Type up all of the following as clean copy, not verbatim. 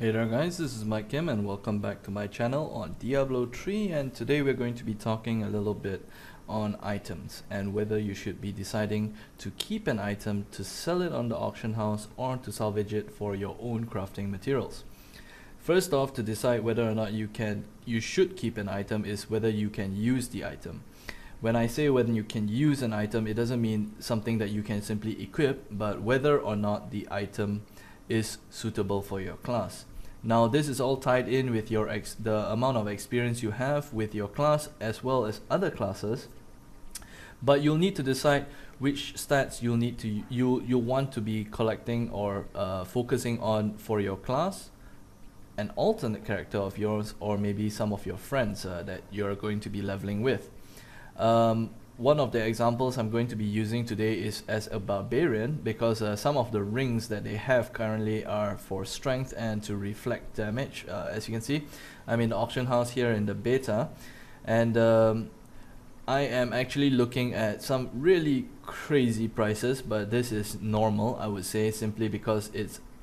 Hey there guys, this is Mike Kim and welcome back to my channel on Diablo 3, and today we're going to be talking a little bit on items and whether you should be deciding to keep an item to sell it on the auction house or to salvage it for your own crafting materials. First off, to decide whether or not you should keep an item is whether you can use the item. When I say whether you can use an item, it doesn't mean something that you can simply equip, but whether or not the item is suitable for your class. Now this is all tied in with the amount of experience you have with your class as well as other classes, but you'll need to decide which stats you'll want to be collecting or focusing on for your class, an alternate character of yours, or maybe some of your friends that you're going to be leveling with. One of the examples I'm going to be using today is as a barbarian, because some of the rings that they have currently are for strength and to reflect damage. As you can see, I'm in the auction house here in the beta, and I am actually looking at some really crazy prices, but this is normal, I would say, simply because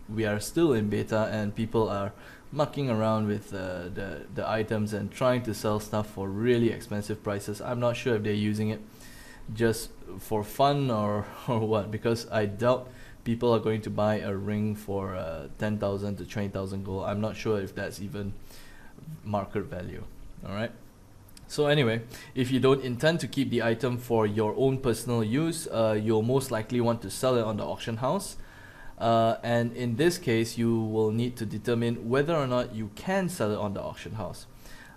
we are still in beta and people are mucking around with the items and trying to sell stuff for really expensive prices. I'm not sure if they're using it just for fun or what, because I doubt people are going to buy a ring for 10,000 to 20,000 gold. I'm not sure if that's even market value. Alright, so anyway, if you don't intend to keep the item for your own personal use, you'll most likely want to sell it on the auction house. And in this case, you will need to determine whether or not you can sell it on the auction house.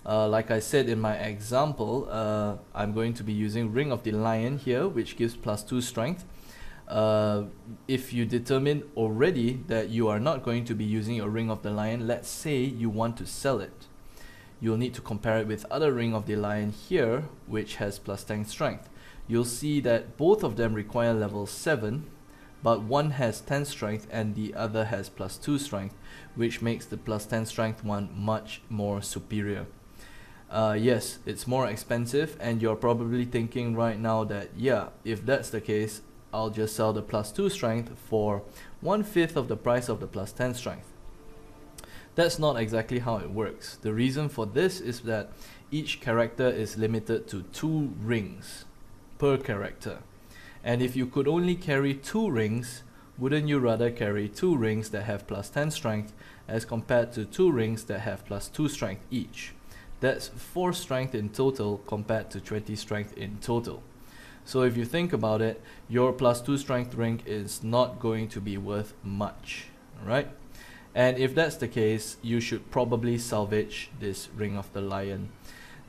Like I said in my example, I'm going to be using Ring of the Lion here, which gives +2 strength. If you determine already that you are not going to be using a Ring of the Lion, let's say you want to sell it, you'll need to compare it with other Ring of the Lion here, which has +10 strength. You'll see that both of them require level 7, but one has 10 strength and the other has +2 strength, which makes the +10 strength one much more superior. Yes, it's more expensive, and you're probably thinking right now that, yeah, if that's the case, I'll just sell the +2 strength for 1/5 of the price of the +10 strength. That's not exactly how it works. The reason for this is that each character is limited to 2 rings per character. And if you could only carry 2 rings, wouldn't you rather carry 2 rings that have +10 strength as compared to 2 rings that have +2 strength each? That's 4 strength in total compared to 20 strength in total. So if you think about it, your +2 strength ring is not going to be worth much, right? And if that's the case, you should probably salvage this Ring of the Lion.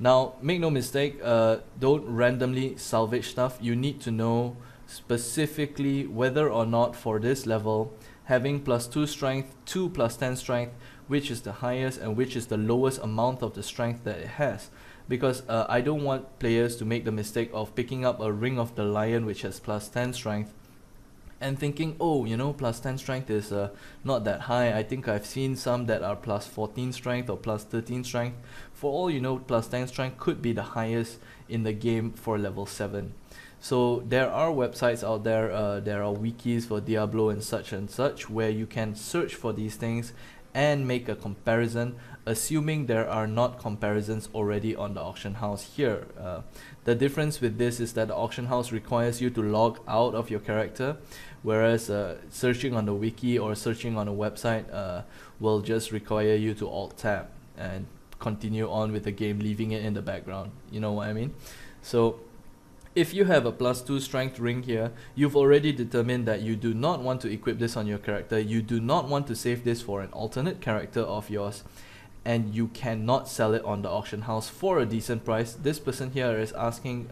Now, make no mistake, don't randomly salvage stuff. You need to know specifically whether or not for this level, having +2 strength, 2 +10 strength, which is the highest and which is the lowest amount of the strength that it has. Because I don't want players to make the mistake of picking up a Ring of the Lion which has +10 strength and thinking, oh, you know, +10 strength is not that high. I think I've seen some that are +14 strength or +13 strength. For all you know, +10 strength could be the highest in the game for level 7. So there are websites out there, there are wikis for Diablo and such, where you can search for these things and make a comparison, assuming there are not comparisons already on the auction house here. The difference with this is that the auction house requires you to log out of your character, whereas searching on the wiki or searching on a website will just require you to alt-tab and continue on with the game, leaving it in the background. You know what I mean? So if you have a +2 strength ring here, you've already determined that you do not want to equip this on your character, you do not want to save this for an alternate character of yours, and you cannot sell it on the auction house for a decent price. This person here is asking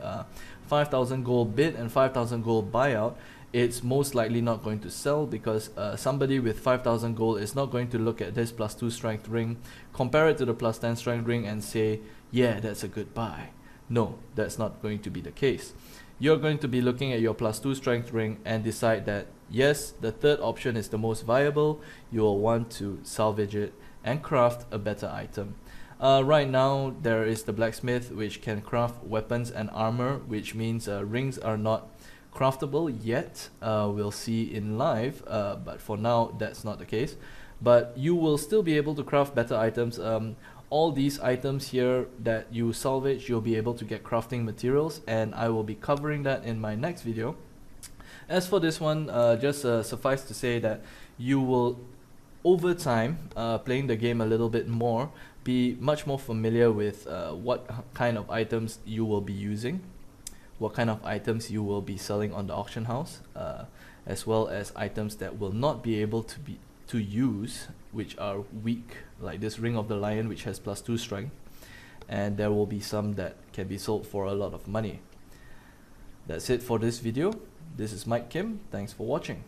5,000 gold bid and 5,000 gold buyout. It's most likely not going to sell, because somebody with 5,000 gold is not going to look at this +2 strength ring, compare it to the +10 strength ring and say, yeah, that's a good buy. No, that's not going to be the case. You're going to be looking at your +2 strength ring and decide that, yes, the third option is the most viable. You will want to salvage it and craft a better item. Right now, there is the blacksmith, which can craft weapons and armor, which means rings are not craftable yet. We'll see in live, but for now that's not the case. but you will still be able to craft better items. All these items here that you salvage, you'll be able to get crafting materials, and I will be covering that in my next video. As for this one, just suffice to say that you will, over time, playing the game a little bit more, be much more familiar with what kind of items you will be using, what kind of items you will be selling on the auction house, as well as items that will not be able to use, which are weak, like this Ring of the Lion, which has +2 strength, and there will be some that can be sold for a lot of money. That's it for this video. This is Mike Kim. Thanks for watching.